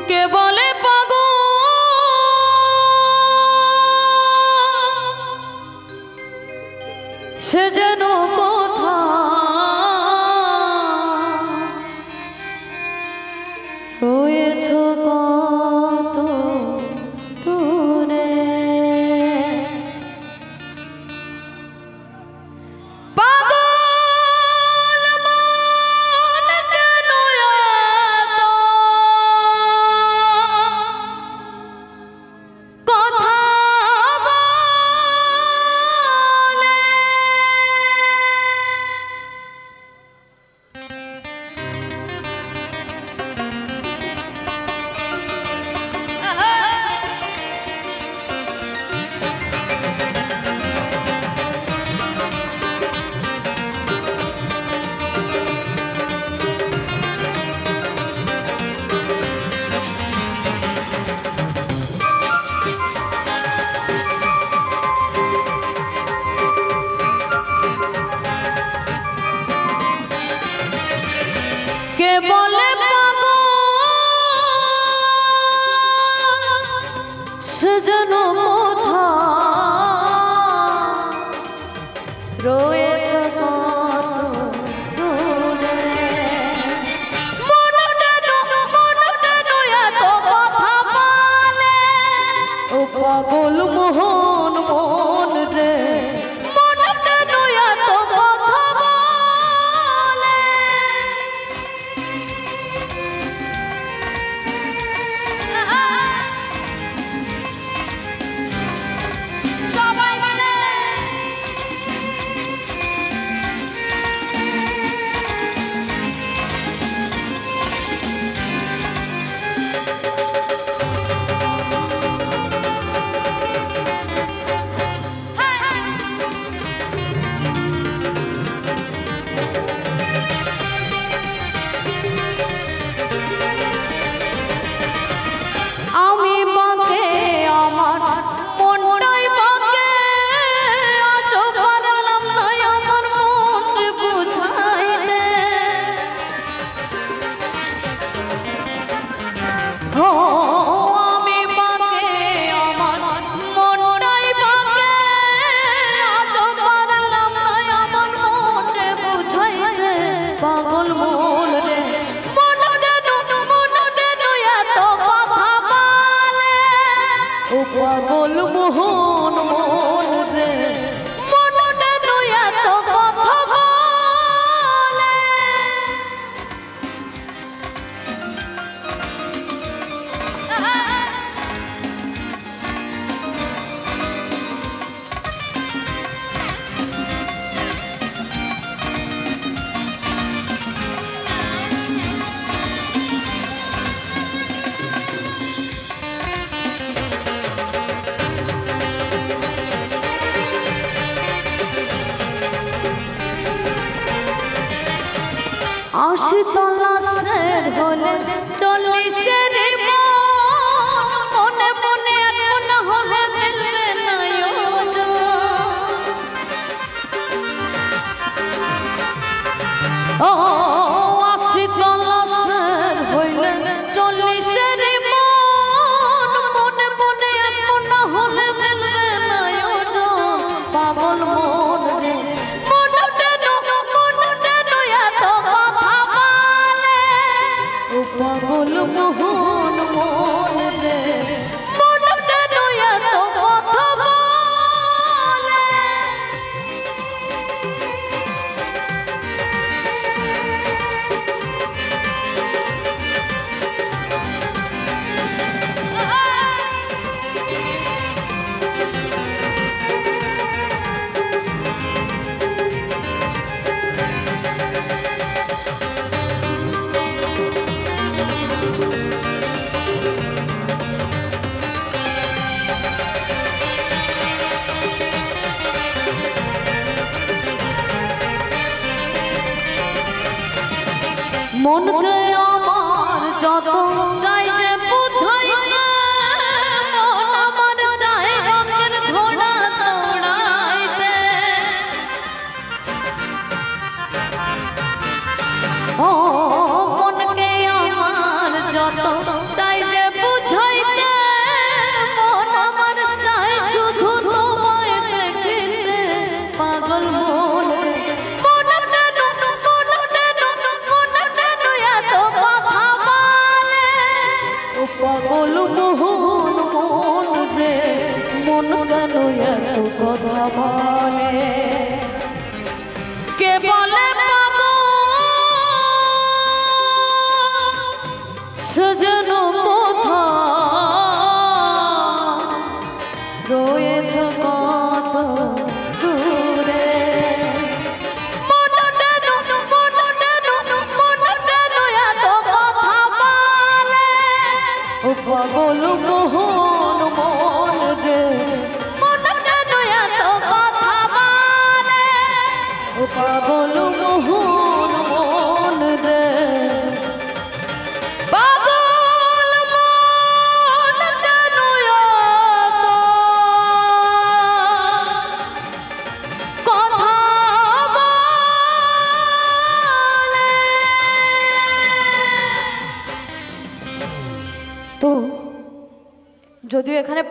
কে বলে পাগল সে যেন কোথা রয়েছ কত দূরে কে বলে পাগল সে যেন কোথা রয়েছে কত দূরে এত কথা বলে ও পাগল মোহন মন রে পাগল মন রে এত কথা বলে ও পাগল মোহন মন রে এত কথা বলে আশি তলাশের হলে 40-এর মনে মনে এখন হলে মিলবে না ও 80 তলাশের হইলে 40-এর মনে মনে এখন হলে মিলবে না পাগল মন রে পাগল মোহন মন রে এত কথা বলে মনকে আমার যত চাই যে বুঝাইতে মন আমার চাই রঙের ঘোড়া দৌড়াইতে ও মনকে আমার যত চাই যে পাগল মোহন মন রে মন কেন এত কথা বলে কে বলে পাগল সজন কোথা রয়েছে কত দূরে পাগল মোহন মন রে মন কেন এত কথা বলে ও পাগল মোহন মন রে পাগল মন কেন এত কথা বলে তো যদিও এখানে